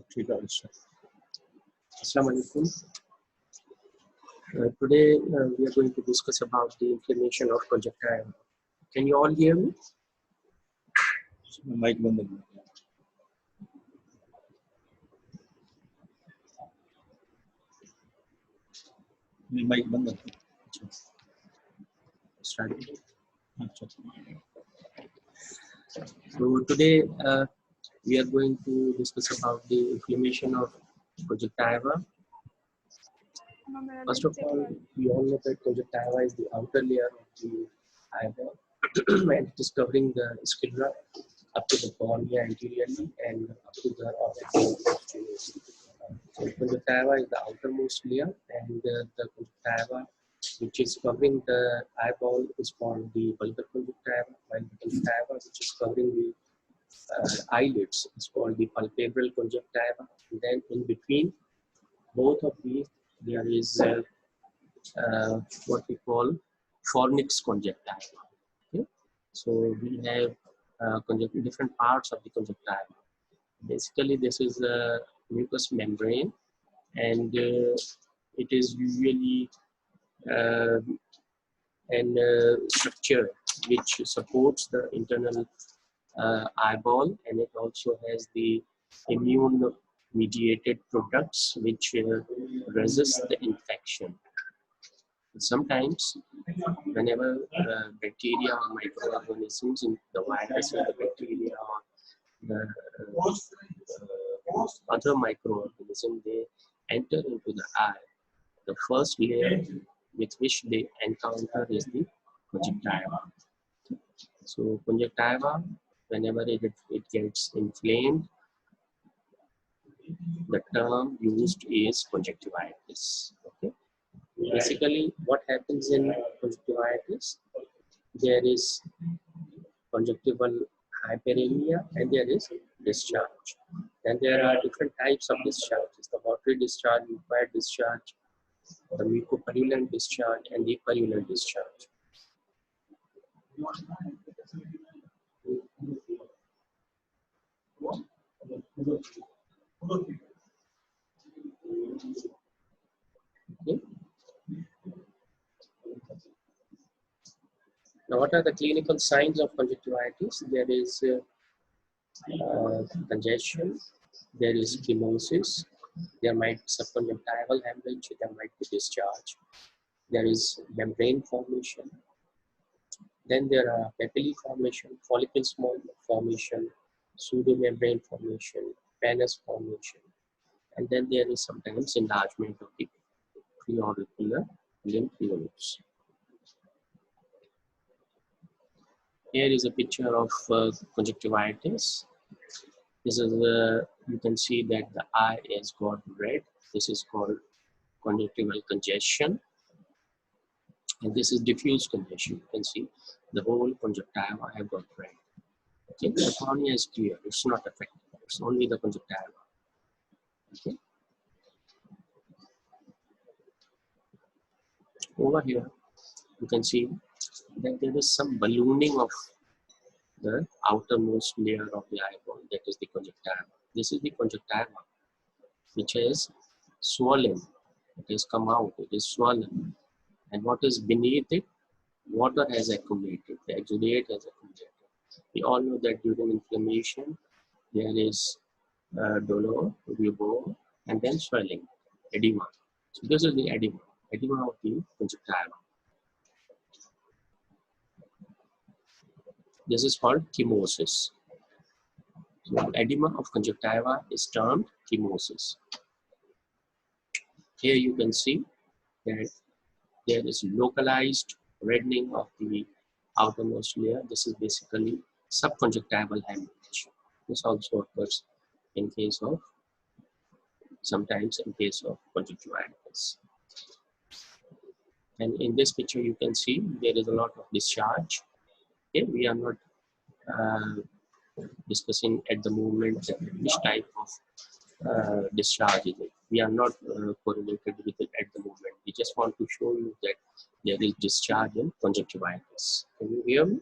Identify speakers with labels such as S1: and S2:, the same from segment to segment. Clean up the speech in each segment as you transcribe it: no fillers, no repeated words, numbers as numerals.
S1: Assalamu alaikum. Today we are going to discuss about the inflammation of conjunctiva. Can you all hear me?
S2: Mic बंद है. Mic बंद है.
S1: Start. So today we are going to discuss about the inflammation of conjunctiva. First of all, we all know that conjunctiva is the outer layer of the eyeball and it is covering the sclera up to the cornea anteriorly and up to the orbit posteriorly. So conjunctiva is the outermost layer, and the conjunctiva which is covering the eyeball is called the bulbar conjunctiva, while the conjunctiva which is covering the eyelids is called the palpebral conjunctiva. And then in between both of these there is what we call fornix conjunctiva. Okay? So we have different parts of the conjunctiva. Basically, this is a mucous membrane, and it is usually an structure which supports the internal eyeball, and it also has the immune mediated products which resist the infection. Sometimes whenever bacteria or microorganisms in the virus or the bacteria or the other microorganisms, they enter into the eye, the first layer with which they encounter is the conjunctiva. So conjunctiva, whenever it gets inflamed, the term used is conjunctivitis. Okay. Basically, what happens in conjunctivitis? There is conjunctival hyperemia and there is discharge. And there are different types of discharges: the watery discharge, liquid discharge, the mucopurulent discharge, and the purulent discharge. Okay. Now, what are the clinical signs of conjunctivitis? There is congestion, there is chemosis, there might be subconjunctival hemorrhage, there might be discharge, there is membrane formation, then there are papillae formation, follicle small formation, pseudomembrane formation, pannus formation, and then there is sometimes enlargement of the preauricular lymph nodes. Here is a picture of conjunctivitis. This is you can see that the eye has got red. This is called conjunctival congestion, and this is diffuse congestion. You can see the whole conjunctiva have got red. Okay, the cornea is clear; it's not affected. It's only the conjunctiva. Okay. Over here, you can see that there is some ballooning of the outermost layer of the eyeball, that is the conjunctiva. This is the conjunctiva, which is swollen. It has come out, it is swollen. And what is beneath it? Water has accumulated, the exudate has accumulated. We all know that during inflammation, there is dolor, rubor, and then swelling, edema. So this is the edema of the conjunctiva. This is called chemosis. So edema of conjunctiva is termed chemosis. Here you can see that there is localized reddening of the outermost layer. This is basically subconjunctival hemorrhage. This also occurs in case of, sometimes in case of conjunctivitis. And in this picture you can see there is a lot of discharge. Okay, we are not discussing at the moment which type of discharge is it. We are not correlated with it at the moment. We just want to show you that there is discharge in conjunctivitis. Can you hear me?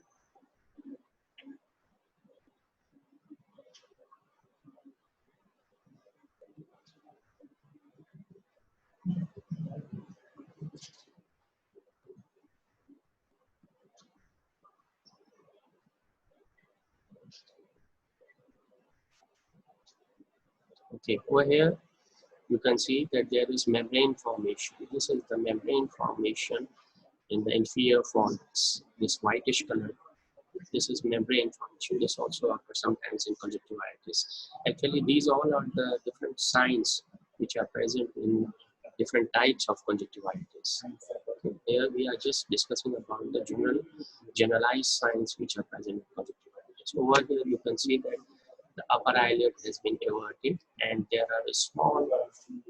S1: Okay, over here you can see that there is membrane formation. This is the membrane formation in the inferior folds, this whitish color. This is membrane formation. This also occurs sometimes in conjunctivitis. Actually, these all are the different signs which are present in different types of conjunctivitis. Okay. Here we are just discussing about the generalized signs which are present in conjunctivitis. Over here you can see that the upper eyelid has been everted and there are small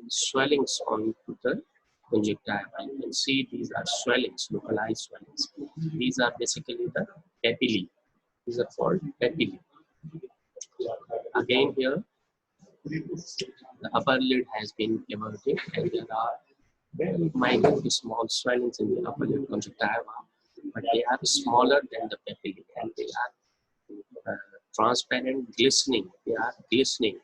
S1: swellings on the conjunctiva. You can see these are swellings, localized swellings. These are basically the papillae. These are called papillae. Again here, the upper lid has been everted and there are very minute small swellings in the upper lid conjunctiva, but they are smaller than the papillae and they are transparent, glistening. They are glistening.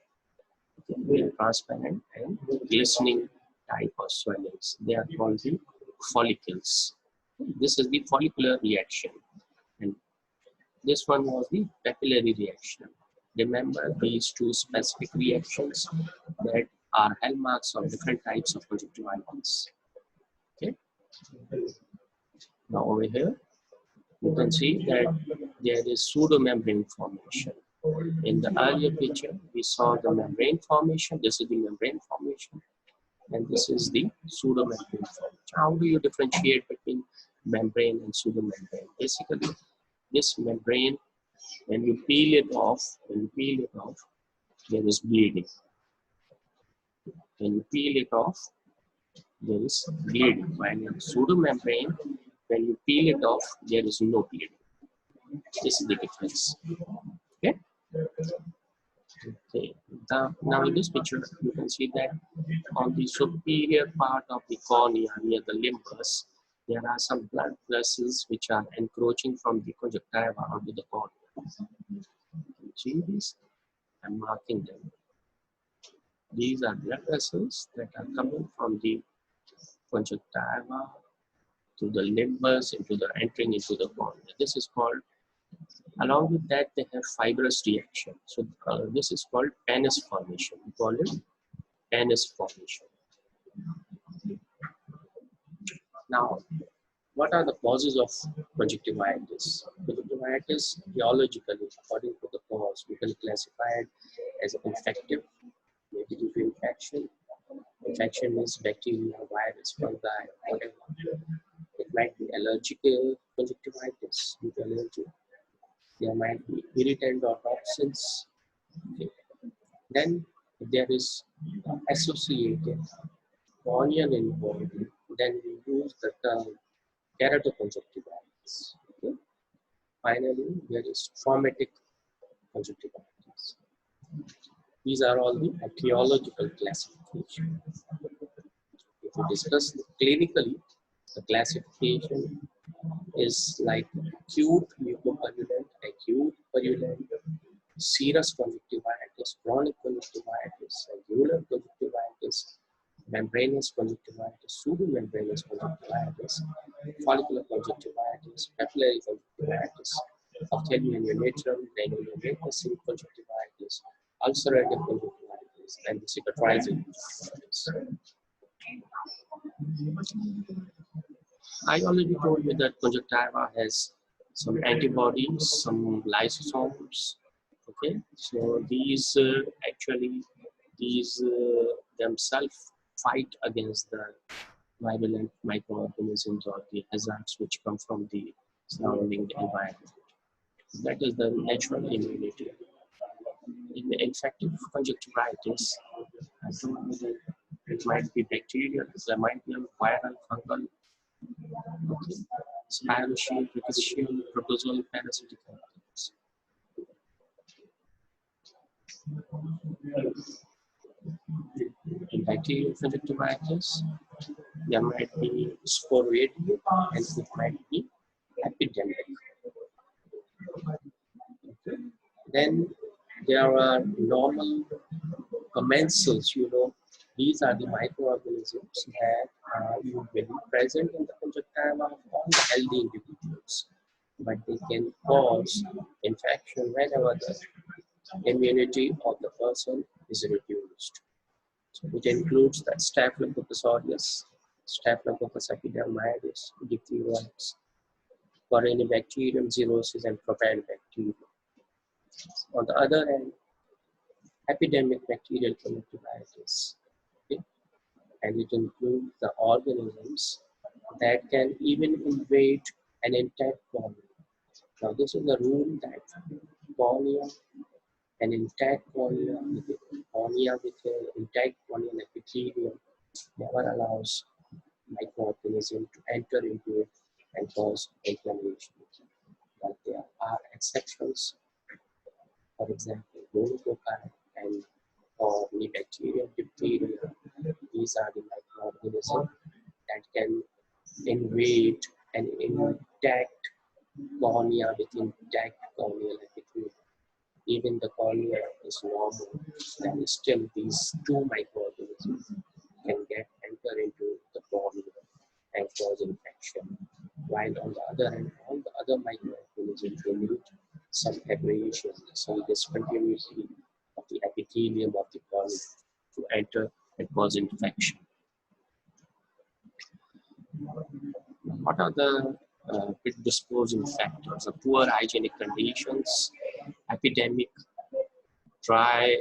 S1: They are transparent and glistening type of swellings. They are called the follicles. This is the follicular reaction, and this one was the papillary reaction. Remember these two specific reactions that are hallmarks of different types of conjunctivitis. Okay. Now over here, you can see that there is pseudomembrane formation. In the earlier picture, we saw the membrane formation. This is the membrane formation, and this is the pseudomembrane formation. How do you differentiate between membrane and pseudomembrane? Basically, this membrane, when you peel it off, there is bleeding. When you peel it off, there is bleeding. While in pseudomembrane, when you peel it off, there is no bleeding. This is the difference. Okay. Okay. Now in this picture, you can see that on the superior part of the cornea near the limbus, there are some blood vessels which are encroaching from the conjunctiva onto the cornea. You can see this. I'm marking them. These are blood vessels that are coming from the conjunctiva to the limbus entering into the cornea. This is called. Along with that, they have fibrous reaction. So this is called pannus formation. We call it pannus formation. Now, what are the causes of conjunctivitis? Conjunctivitis, biologically, according to the cause, we can classify it as infective, maybe due to infection. Infection means bacteria, virus, fungi, whatever. It might be allergic conjunctivitis due to allergy. There might be irritant or toxins. Okay. Then if there is associated corneal involvement, then we use the term keratoconjunctivitis. Okay. Finally, there is traumatic conjunctivitis. These are all the etiological classification. If we discuss clinically, the classification is like acute mucopurulent, acute purulent, serous conjunctivitis, chronic conjunctivitis, angular conjunctivitis, membranous conjunctivitis, pseudomembranous conjunctivitis, follicular conjunctivitis, papillary conjunctivitis, ophthalmology, granulomatous conjunctivitis, ulcerative conjunctivitis, and cicatrizing conjunctivitis. I already told you that conjunctiva has some antibodies, some lysosomes. Okay, so these themselves fight against the virulent microorganisms or the hazards which come from the surrounding environment. That is the natural immunity. In the infective conjunctivitis, I told you that it might be bacterial, there might be a viral, fungal, okay, spirochete, rickettsial, protozoal, parasitic pathogens. In bacterial conjunctivitis, there might be sporadic and it might be epidemic. Okay. Then there are normal commensals, these are the microorganisms that are usually present in the conjunctiva of all the healthy individuals, but they can cause infection whenever the immunity of the person is reduced. used. So it includes the Staphylococcus aureus, Staphylococcus epidermidis, diphtheria, Corynebacterium, xerosis, and Propionibacterium. On the other hand, epidemic bacterial conjunctivitis, okay? And it includes the organisms that can even invade an intact cornea. Now, this is the rule that cornea, an intact cornea with an intact corneal epithelium never allows microorganism to enter into it and cause inflammation. But there are exceptions. For example, gonococci and or bacterium, diphtheria. These are the microorganisms that can invade an intact cornea with intact corneal epithelium. Even the cornea is normal, then still these two microorganisms can enter into the cornea and cause infection. While on the other hand, all the other microorganisms they need some aberration, some discontinuity of the epithelium of the cornea to enter and cause infection. What are the predisposing factors? The poor hygienic conditions, epidemic, dry,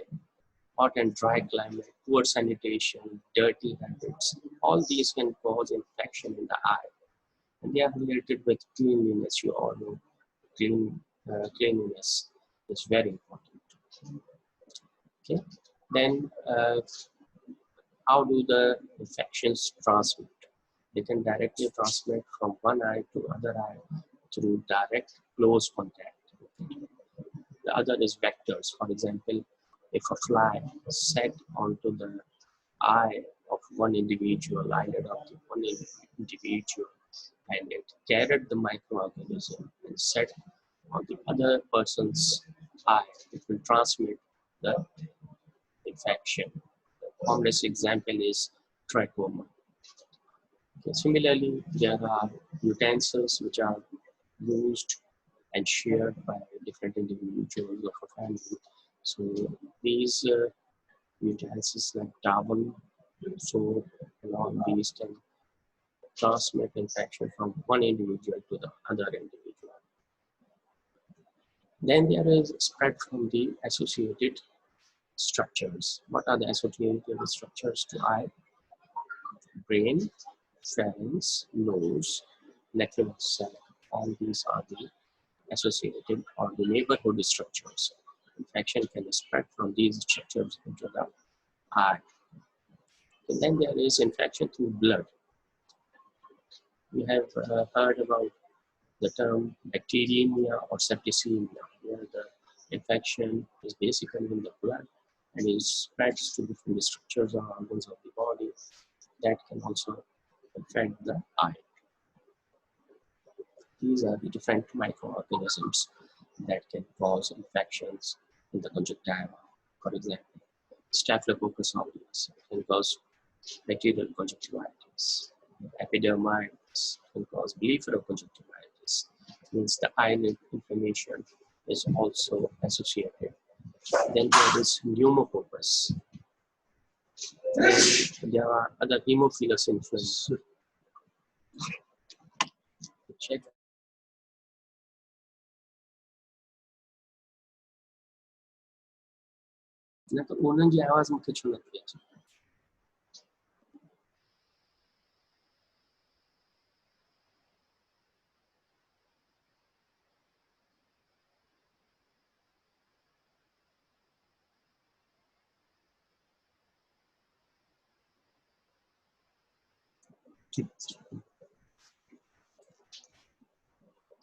S1: hot and dry climate, poor sanitation, dirty habits. All these can cause infection in the eye. And they are related with cleanliness. You all know cleanliness is very important. Okay. Then how do the infections transmit? They can directly transmit from one eye to other eye through direct close contact. The other is vectors. For example, if a fly set onto the eye of one individual, eyelid of the one individual, and it carried the microorganism and set on the other person's eye, it will transmit the infection. The commonest example is trachoma. Okay, similarly, there are utensils which are used and shared by different individuals of a family. So these utensils like towel, soap, and all these can transmit infection from one individual to the other individual. Then there is spread from the associated structures. What are the associated structures to eye? Brain, pharynx, nose, lacrimal sac. All these are the associated or the neighborhood structures. Infection can spread from these structures into the eye. And then there is infection through blood. You have heard about the term bacteremia or septicemia, where the infection is basically in the blood and it spreads to different structures or organs of the body that can also affect the eye. These are the different microorganisms that can cause infections in the conjunctiva. For example, Staphylococcus aureus can cause bacterial conjunctivitis. Epidermidis can cause blepharoconjunctivitis. Means the eyelid inflammation is also associated. Then there is pneumococcus. Then there are other hemophilus influenza. Check. ना तो उन्हनि जी आवाज़ मूंखे छो नथी अचे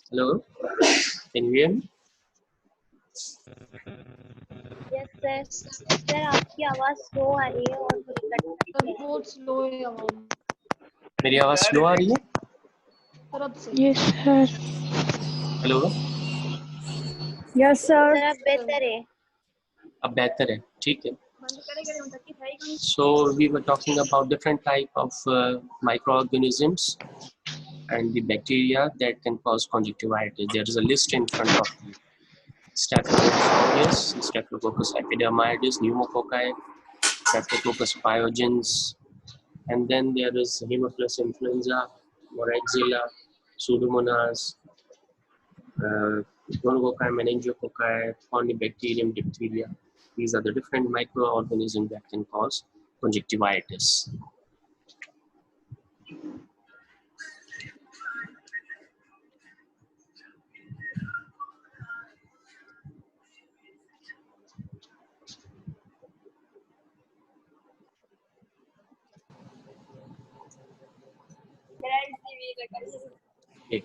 S1: Hello, can you hear me?
S3: Yes sir sir आपकी आवाज स्लो आ रही है और थोड़ी कट
S4: बहुत स्लो है आवाज
S1: मेरी आवाज़ स्लो आ रही है?
S4: तरफ से
S5: yes sir
S1: hello,
S5: yes sir
S3: sir अब बेहतर है
S1: अब बेहतर है, ठीक है. So we were talking about different type of microorganisms and the bacteria that can cause conjunctivitis. There is a list in front of you. Staphylococcus aureus, Staphylococcus epidermidis, pneumococci, Staphylococcus pyogenes, and then there is Haemophilus influenza, Moraxilla, Pseudomonas, gonococci, meningococci, Corynebacterium, diphtheria. These are the different microorganisms that can cause conjunctivitis. Okay.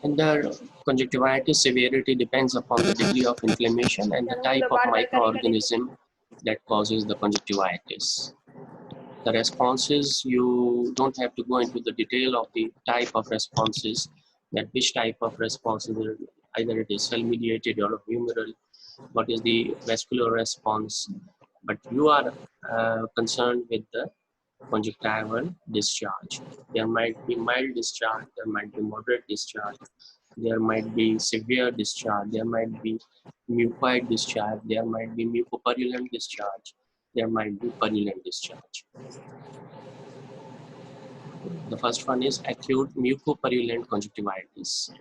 S1: And the conjunctivitis severity depends upon the degree of inflammation and the type of microorganism that causes the conjunctivitis. The responses, you don't have to go into the detail of the type of responses, that which type of responses, either it is cell mediated or humoral, what is the vascular response, but you are concerned with the conjunctival discharge. There might be mild discharge, there might be moderate discharge, there might be severe discharge, there might be mucoid discharge, there might be mucopurulent discharge, there might be purulent discharge. The first one is acute mucopurulent conjunctivitis.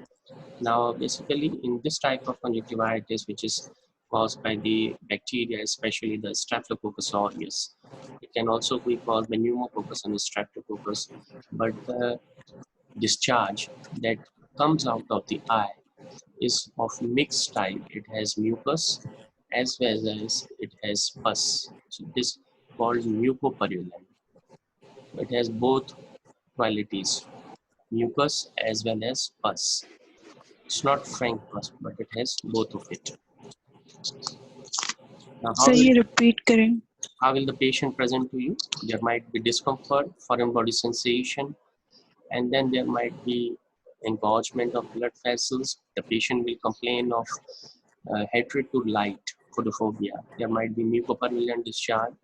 S1: Now, basically, in this type of conjunctivitis, which is caused by the bacteria, especially the Staphylococcus aureus, it can also be caused by pneumococcus and streptococcus, but the discharge that comes out of the eye is of mixed type. It has mucus as well as it has pus. So this is called mucopurulent. It has both qualities, mucus as well as pus. It's not frank pus, but it has both of it. Now,
S5: सही repeat करें.
S1: how will the patient present to you? There might be discomfort, foreign body sensation, and then there might be engorgement of blood vessels. The patient will complain of hatred to light, photophobia. There might be mucopurulent discharge.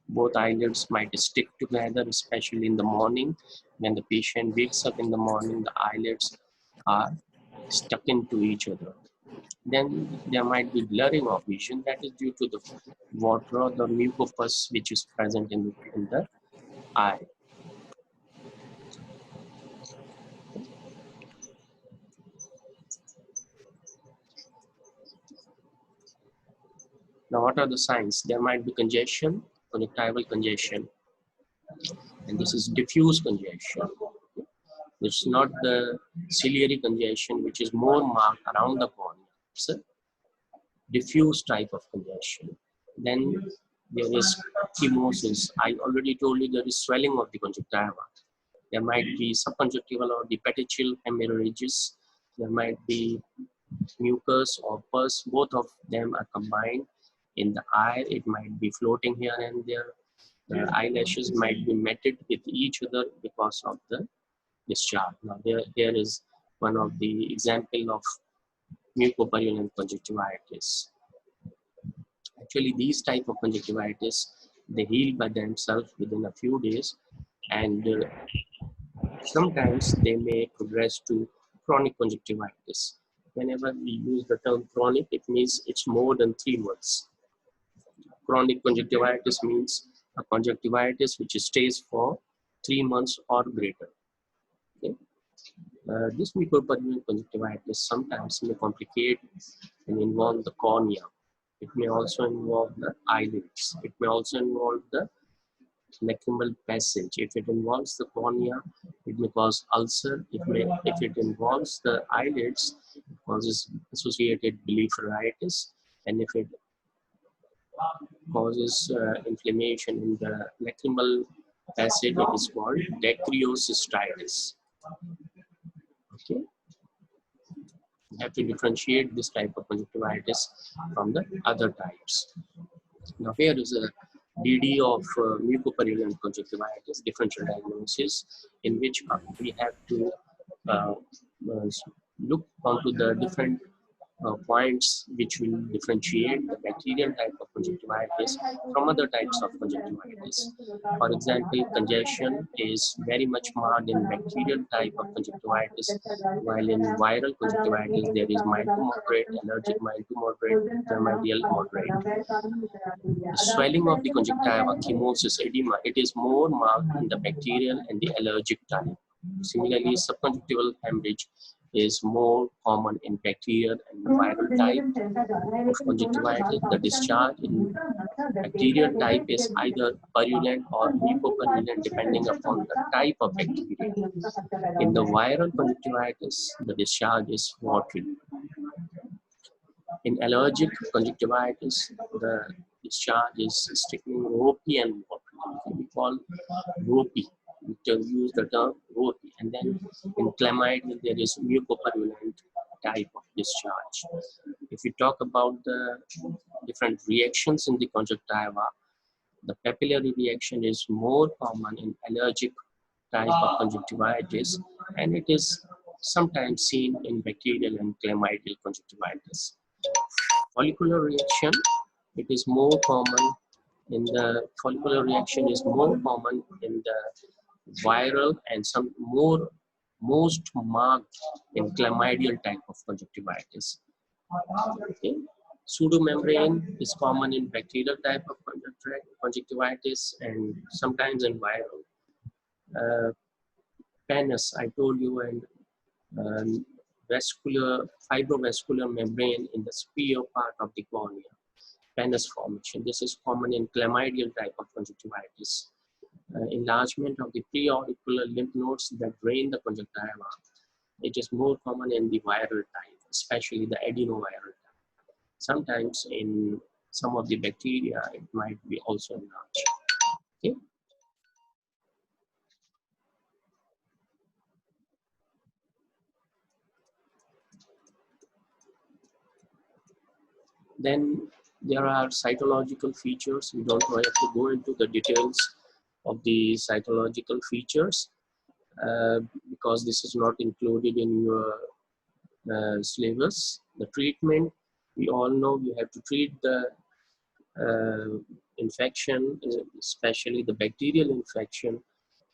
S1: Both eyelids might stick together, especially in the morning. When the patient wakes up in the morning, the eyelids are stuck into each other. Then there might be blurring of vision, that is due to the water or the mucopus which is present in the eye. Now, what are the signs? There might be congestion, conjunctival congestion, and this is diffuse congestion. It's not the ciliary congestion, which is more marked around the cornea. It's a diffuse type of congestion. Then there is chemosis. I already told you there is swelling of the conjunctiva. There might be subconjunctival or the petechial hemorrhages. There might be mucus or pus. Both of them are combined in the eye. It might be floating here and there. The eyelashes might be matted with each other because of the discharge. Now here is one of the example of mucopurulent conjunctivitis. Actually, these type of conjunctivitis, they heal by themselves within a few days, and sometimes they may progress to chronic conjunctivitis. Whenever we use the term chronic, it means it's more than 3 months. Chronic conjunctivitis means a conjunctivitis which stays for 3 months or greater. Okay? This microorganism conjunctivitis sometimes may complicate and involve the cornea. It may also involve the eyelids. It may also involve the lacrimal passage. If it involves the cornea, it may cause ulcer. If it involves the eyelids, it causes associated blepharitis. And if it causes inflammation in the lacrimal passage, it is called dacryocystitis. Okay. You have to differentiate this type of conjunctivitis from the other types. Now here is a DD of mucopurulent conjunctivitis, differential diagnosis, in which we have to look onto the different points which will differentiate the bacterial type of conjunctivitis from other types of conjunctivitis. For example, congestion is very much marked in bacterial type of conjunctivitis, while in viral conjunctivitis there is mild to moderate, allergic mild to moderate, chlamydial moderate. The swelling of the conjunctiva, chemosis, edema, it is more marked in the bacterial and the allergic type. Similarly, subconjunctival hemorrhage is more common in bacterial and viral type of conjunctivitis. The discharge in bacterial type is either purulent or mucopurulent depending upon the type of bacteria. In the viral conjunctivitis, the discharge is watery. In allergic conjunctivitis, the discharge is strictly ropey and watery. We call ropey. We use the term ropey. And then in chlamydia, there is mucopurulent type of discharge. If we talk about the different reactions in the conjunctiva, the papillary reaction is more common in allergic type of conjunctivitis, and it is sometimes seen in bacterial and chlamydial conjunctivitis. Follicular reaction, it is more common in the follicular reaction is more common in the viral and some most marked in chlamydial type of conjunctivitis. Okay. Pseudomembrane is common in bacterial type of conjunctivitis and sometimes in viral. Pannus, I told you, and fibrovascular membrane in the superior part of the cornea. Pannus formation. This is common in chlamydial type of conjunctivitis. Enlargement of the preauricular lymph nodes that drain the conjunctiva. It is more common in the viral type, especially the adenoviral type. Sometimes in some of the bacteria, it might be also enlarged. Okay. Then there are cytological features. We don't have to go into the details of the cytological features because this is not included in your syllabus. The treatment, we all know you have to treat the infection, especially the bacterial infection,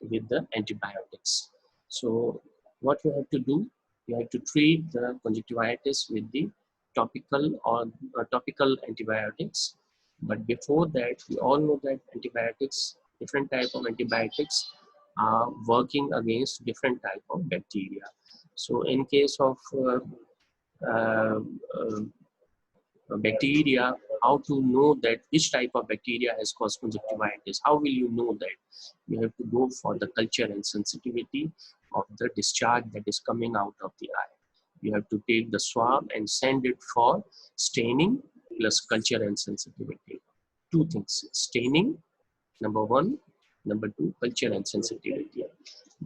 S1: with the antibiotics. So what you have to do, you have to treat the conjunctivitis with the topical or topical antibiotics. But before that, we all know that antibiotics, different type of antibiotics are working against different type of bacteria. So in case of uh, uh, bacteria, how to know that which type of bacteria has caused conjunctivitis? How will you know that? You have to go for the culture and sensitivity of the discharge that is coming out of the eye. You have to take the swab and send it for staining plus culture and sensitivity. Two things: staining, number one; number two, culture and sensitivity.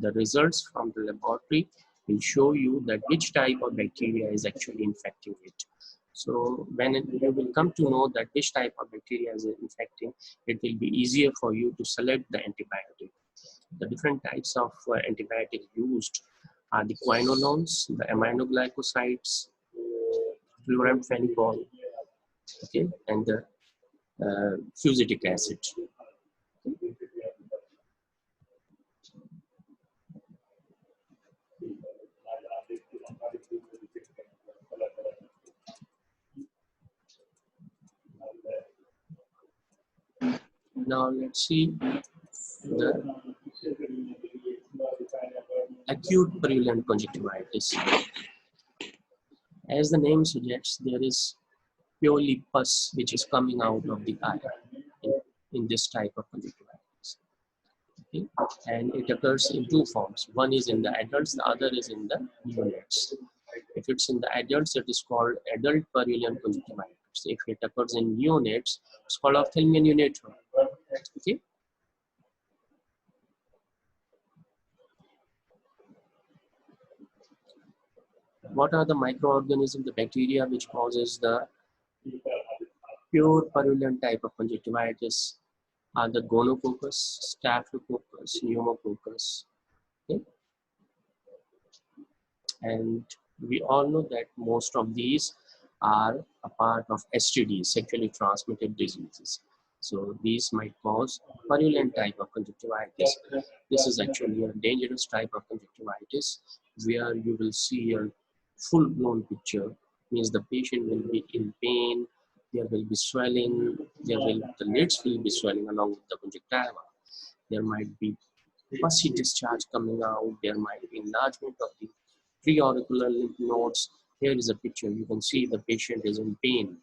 S1: The results from the laboratory will show you that which type of bacteria is actually infecting it. So when you will come to know that which type of bacteria is infecting, it will be easier for you to select the antibiotic. The different types of antibiotics used are the quinolones, the aminoglycosides, chloramphenicol, okay, and the fusidic acid. Now let's see the acute purulent conjunctivitis. As the name suggests, there is purely pus which is coming out of the eye in this type of conjunctivitis. Okay? And it occurs in two forms. One is in the adults, the other is in the neonates. If it's in the adults, it is called adult purulent conjunctivitis. If it occurs in neonates, it's called ophthalmic neonatal. Okay? What are the microorganisms, the bacteria which causes the pure purulent type of conjunctivitis? Are the gonococcus, staphylococcus, pneumococcus. Okay? And we all know that most of these are a part of STDs, sexually transmitted diseases. So these might cause purulent type of conjunctivitis. This is actually a dangerous type of conjunctivitis where you will see a full-blown picture, means the patient will be in pain, there will be swelling, the lids will be swelling along with the conjunctiva. There might be pussy discharge coming out, there might be enlargement of the preauricular lymph nodes. Here is a picture, you can see the patient is in pain.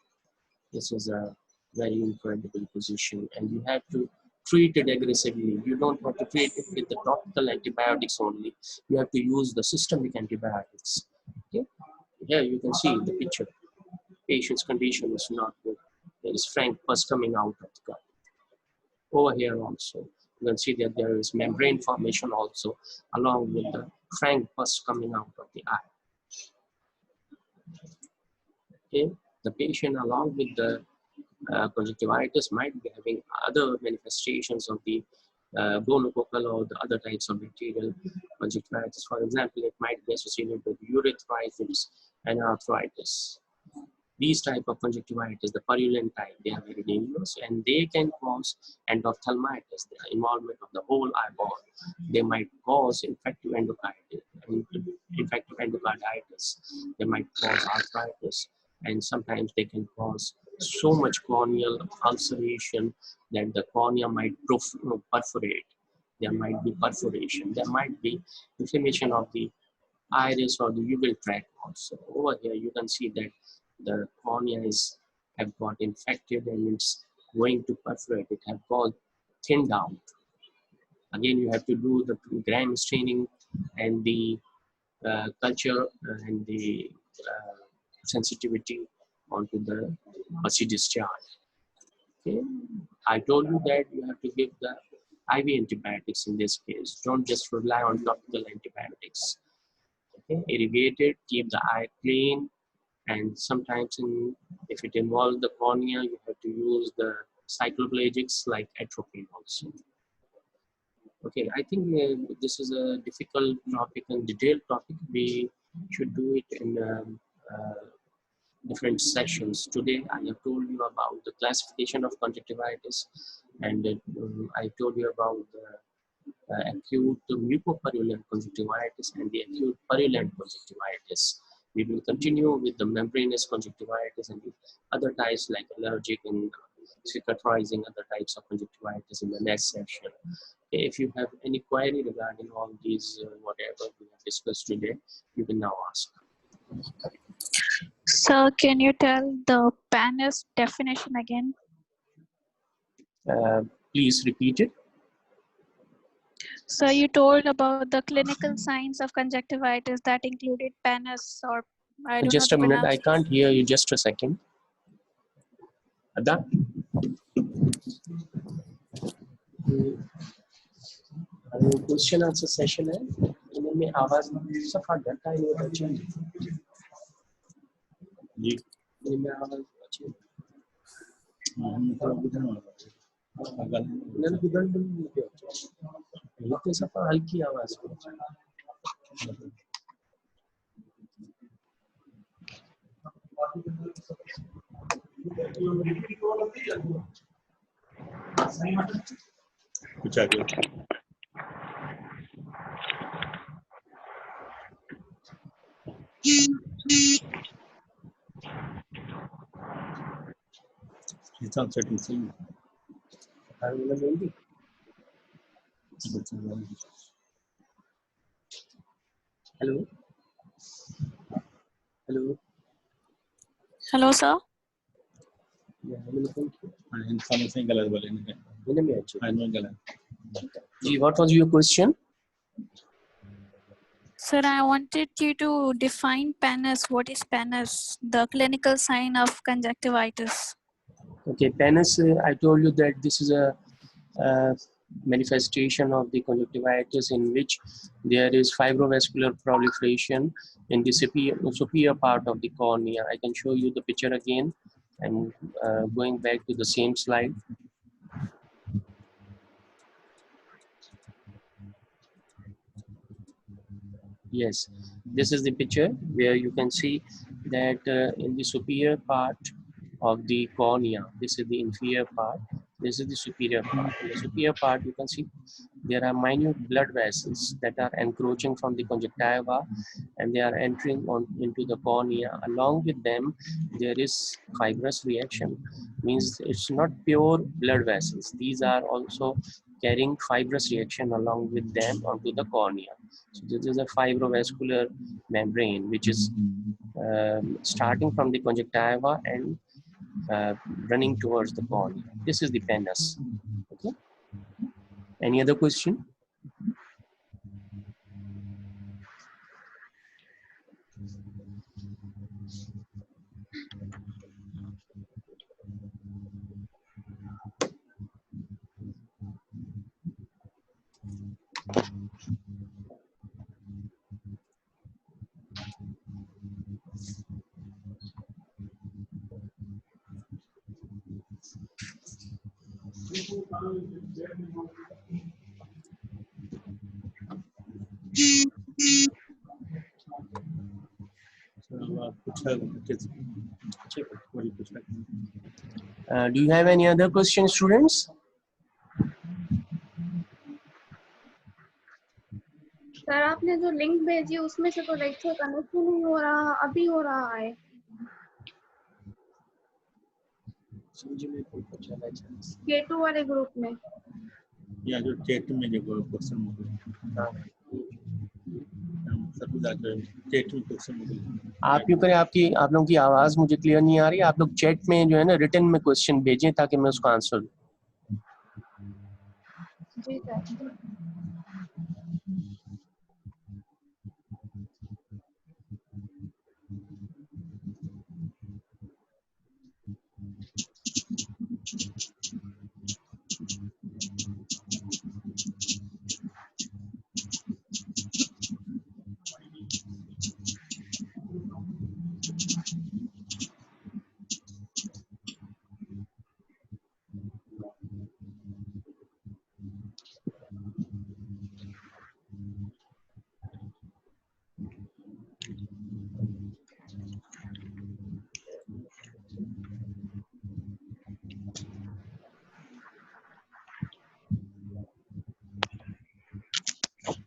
S1: This is a very incredible position, and you have to treat it aggressively. You don't have to treat it with the topical antibiotics only. You have to use the systemic antibiotics. Okay? Here you can see the picture. Patient's condition is not good. There is frank pus coming out of the gut. Over here also, you can see that there is membrane formation also, along with the frank pus coming out of the eye. Okay? The patient, along with the conjunctivitis, might be having other manifestations of the gonococcal or the other types of bacterial conjunctivitis. For example, it might be associated with urethritis and arthritis. These type of conjunctivitis, the purulent type, they are very dangerous and they can cause endophthalmitis, the involvement of the whole eyeball. They might cause infective endocarditis. They might cause arthritis, and sometimes they can cause so much corneal ulceration that the cornea might perforate. There might be perforation. There might be inflammation of the iris or the uvule tract also. Over here, you can see that the cornea have got infected and it's going to perforate. It have got thinned out. Again, you have to do the gram staining and the culture and the sensitivity onto the pussy discharge. Okay. I told you that you have to give the IV antibiotics in this case. Don't just rely on topical antibiotics. Okay. Irrigate it, keep the eye clean, and sometimes if it involves the cornea, you have to use the cycloplegics like atropine also. Okay, I think this is a difficult topic and detailed topic. We should do it in different sessions. Today, I have told you about the classification of conjunctivitis, and I told you about the acute mucopurulent conjunctivitis and the acute purulent conjunctivitis. We will continue with the membranous conjunctivitis and the other types like allergic and cicatrizing other types of conjunctivitis in the next session. If you have any query regarding all these, whatever we have discussed today, you can now ask.
S5: So can you tell the PANIS definition again?
S1: Please repeat it.
S5: So you told about the clinical signs of conjunctivitis that included PANIS, or I don't
S1: Just
S5: know
S1: a
S5: the
S1: minute, I
S5: pronunciation.
S1: can't hear you. Just a second. Ada? Question answer session है, इनमें आवाज सफा घटा नहीं होता चाहिए जी, इनमें आवाज अच्छी इन्होंने बिगड़ नहीं किया, ये तो सफा हल्की आवाज
S2: कुछ आगे It's not certain thing.
S1: Hello. Hello.
S5: Hello, sir.
S2: Information गलत बोले नहीं गलत
S1: जी, what was your question?
S5: Sir, I wanted you to define PANIS. What is PANIS? The clinical sign of conjunctivitis.
S1: Okay, PANIS, I told you that this is a manifestation of the conjunctivitis in which there is fibrovascular proliferation in the superior part of the cornea. I can show you the picture again and going back to the same slide. Yes, this is the picture where you can see that in the superior part of the cornea, this is the inferior part, this is the superior part. In the superior part, you can see there are minute blood vessels that are encroaching from the conjunctiva and they are entering into the cornea. Along with them, there is fibrous reaction, means it's not pure blood vessels. These are also carrying fibrous reaction along with them onto the cornea. So this is a fibrovascular membrane which is starting from the conjunctiva and running towards the cornea. This is the pannus. Okay. Any other question? Do you have any other questions, students?
S4: Sir आपने जो link भेजी उसमें से तो lecture connect ही नहीं हो रहा, अभी हो रहा है। K2 वाले ग्रुप में
S2: या जो चैट में जो क्वेश्चन चैट में क्वेश्चन
S1: आप क्यों करें, आप लोगों की आवाज मुझे क्लियर नहीं आ रही। आप लोग चैट में जो है ना रिटन में क्वेश्चन भेजें ताकि मैं उसको आंसर दूं।
S4: जी sir.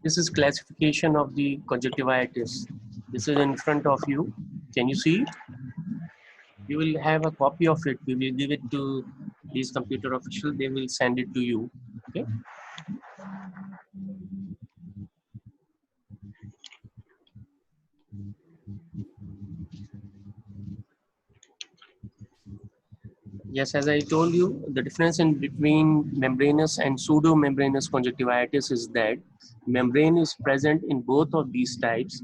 S1: This is classification of the conjunctivitis. This is in front of you. Can you see it? You will have a copy of it. We will give it to these computer officials. They will send it to you. Okay. Yes, as I told you, the difference in between membranous and pseudomembranous conjunctivitis is that membrane is present in both of these types,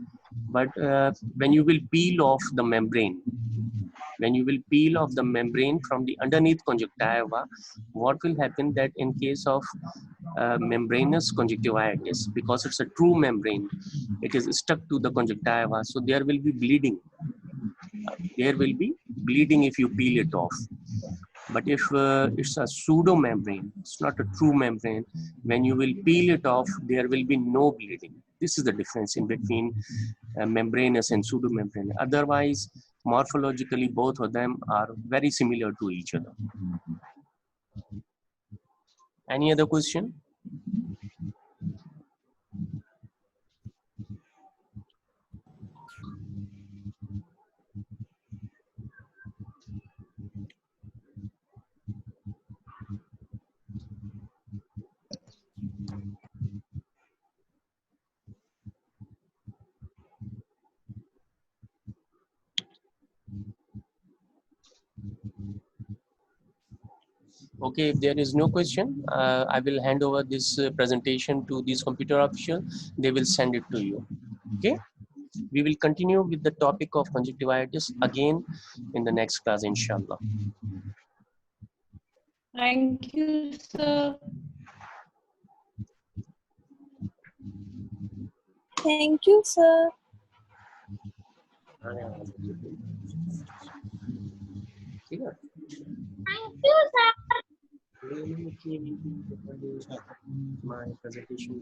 S1: but when you will peel off the membrane, from the underneath conjunctiva, what will happen that in case of membranous conjunctivitis, because it's a true membrane, it is stuck to the conjunctiva, so there will be bleeding. There will be bleeding if you peel it off. But if it's a pseudo membrane, it's not a true membrane, when you will peel it off, there will be no bleeding. This is the difference in between membranous and pseudo membrane. Otherwise, morphologically, both of them are very similar to each other. Any other question? Okay, if there is no question, I will hand over this presentation to this computer official. They will send it to you. Okay, we will continue with the topic of conjunctivitis again in the next class, inshallah.
S4: Thank you, sir.
S5: Thank you, sir.
S1: ठीक है?
S3: Thank you, sir.
S1: My presentation